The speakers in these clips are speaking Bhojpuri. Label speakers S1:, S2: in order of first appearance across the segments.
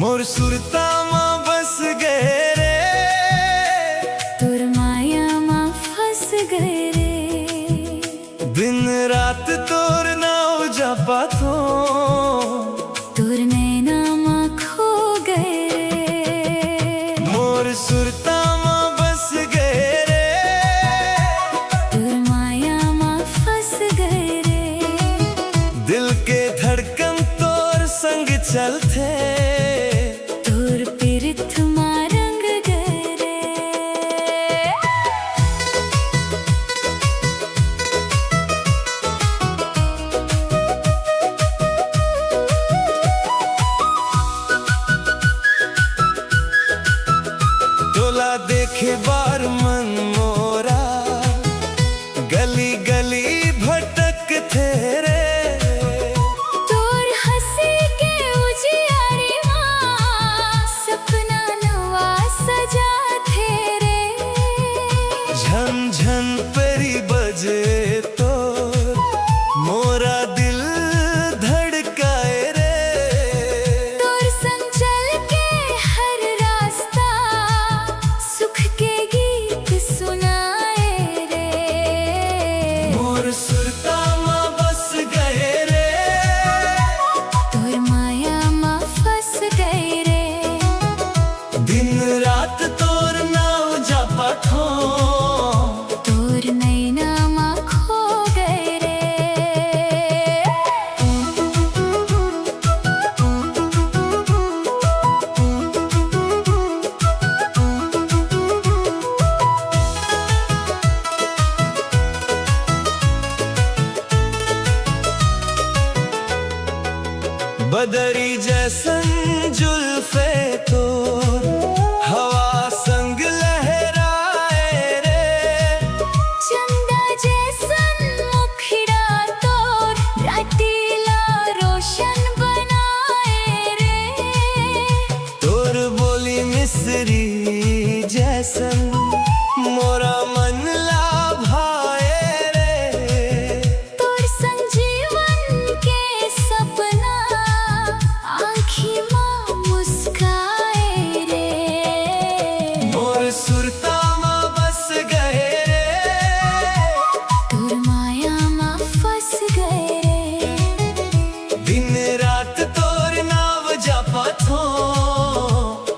S1: मोर सुरता मां बस गए रे,
S2: तोर माया मां फंस गए रे।
S1: दिन रात तोर नाव जापा थो,
S2: तोर नैना मां खो गए रे।
S1: मोर सुरता मां बस गए रे,
S2: तोर माया मां फंस गए रे।
S1: दिल के धड़कन तोर संग चलते,
S2: तोर पीरित मां रंग गए रे।
S1: तोला देखे बार मन मोरा, गली गली भटक थे रे।
S2: तोर हंसी के उजियारी मां सपना नवा सजा थे रे।
S1: झन झन परी बजे तोर, मोरा दिल धड़काए रे।
S2: तोर संग चल के हर रास्ता सुख के गीत सुनाए रे।
S1: मोर सुरता मां बस गए रे,
S2: तोर माया मां फंस गए रे।
S1: दिन रात तोर नाव जापा थो,
S2: तोर नैना मां खो गए रे।
S1: बदरी जैसन जुल्फे तोर, हवा संग लहराए रे।
S2: चंदा जैसन मुखड़ा तोर, रातीला रोशन बनाए रे।
S1: तोर बोली मिसरी जैसन, मोरा मन ला भाए रे।
S2: तोर संग जीवन के सपना आँखी मां मुस्काए रे।
S1: मोर सुरता मां बस गए रे,
S2: तोर माया मां फंस गए रे।
S1: दिन रात तोर नाव जापा थो,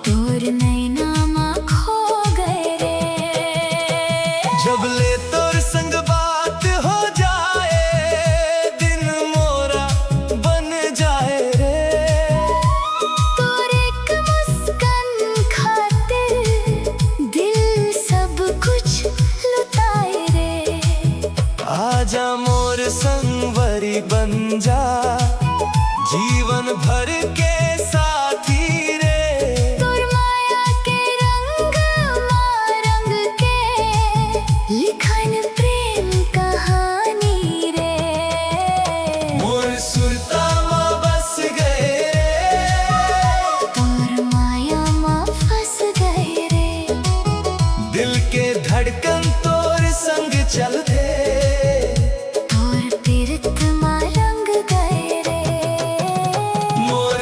S2: तोर नैना मां खो गए रे।
S1: जब ले तोर संग बात हो जाए, दिन मोरा बन जाए रे।
S2: तोर एक मुस्कान खातिर दिल सब कुछ लुटाए रे।
S1: आजा मोर संगवरी बन जा, जीवन भर के साथी रे।
S2: तोर माया के रंग मां रंग के लिखन प्रेम कहानी रे।
S1: मोर सुरता मां बस गए रे,
S2: तोर माया मां फंस गए रे।
S1: दिल के धड़कन तोर संग चलते,
S2: तोर पीरित मां रंग गए रे।
S1: मोर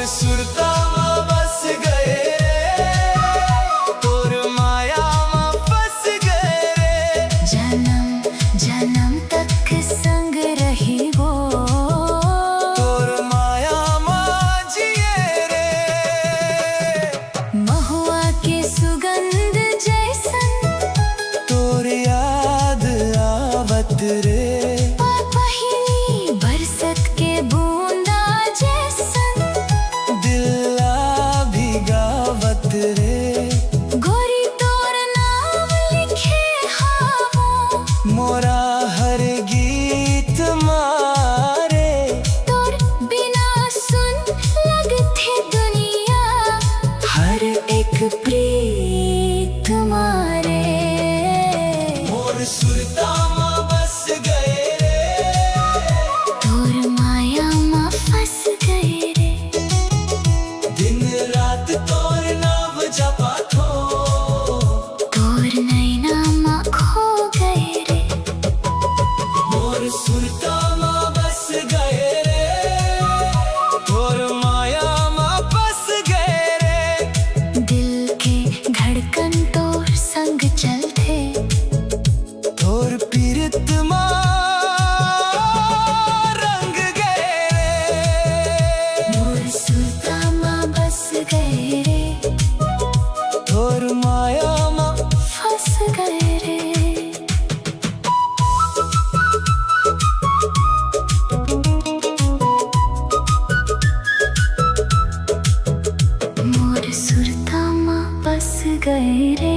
S2: सुरतामा बस गए रे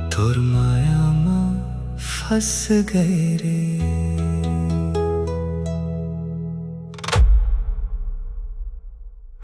S1: तोर माया में फंस गए रे।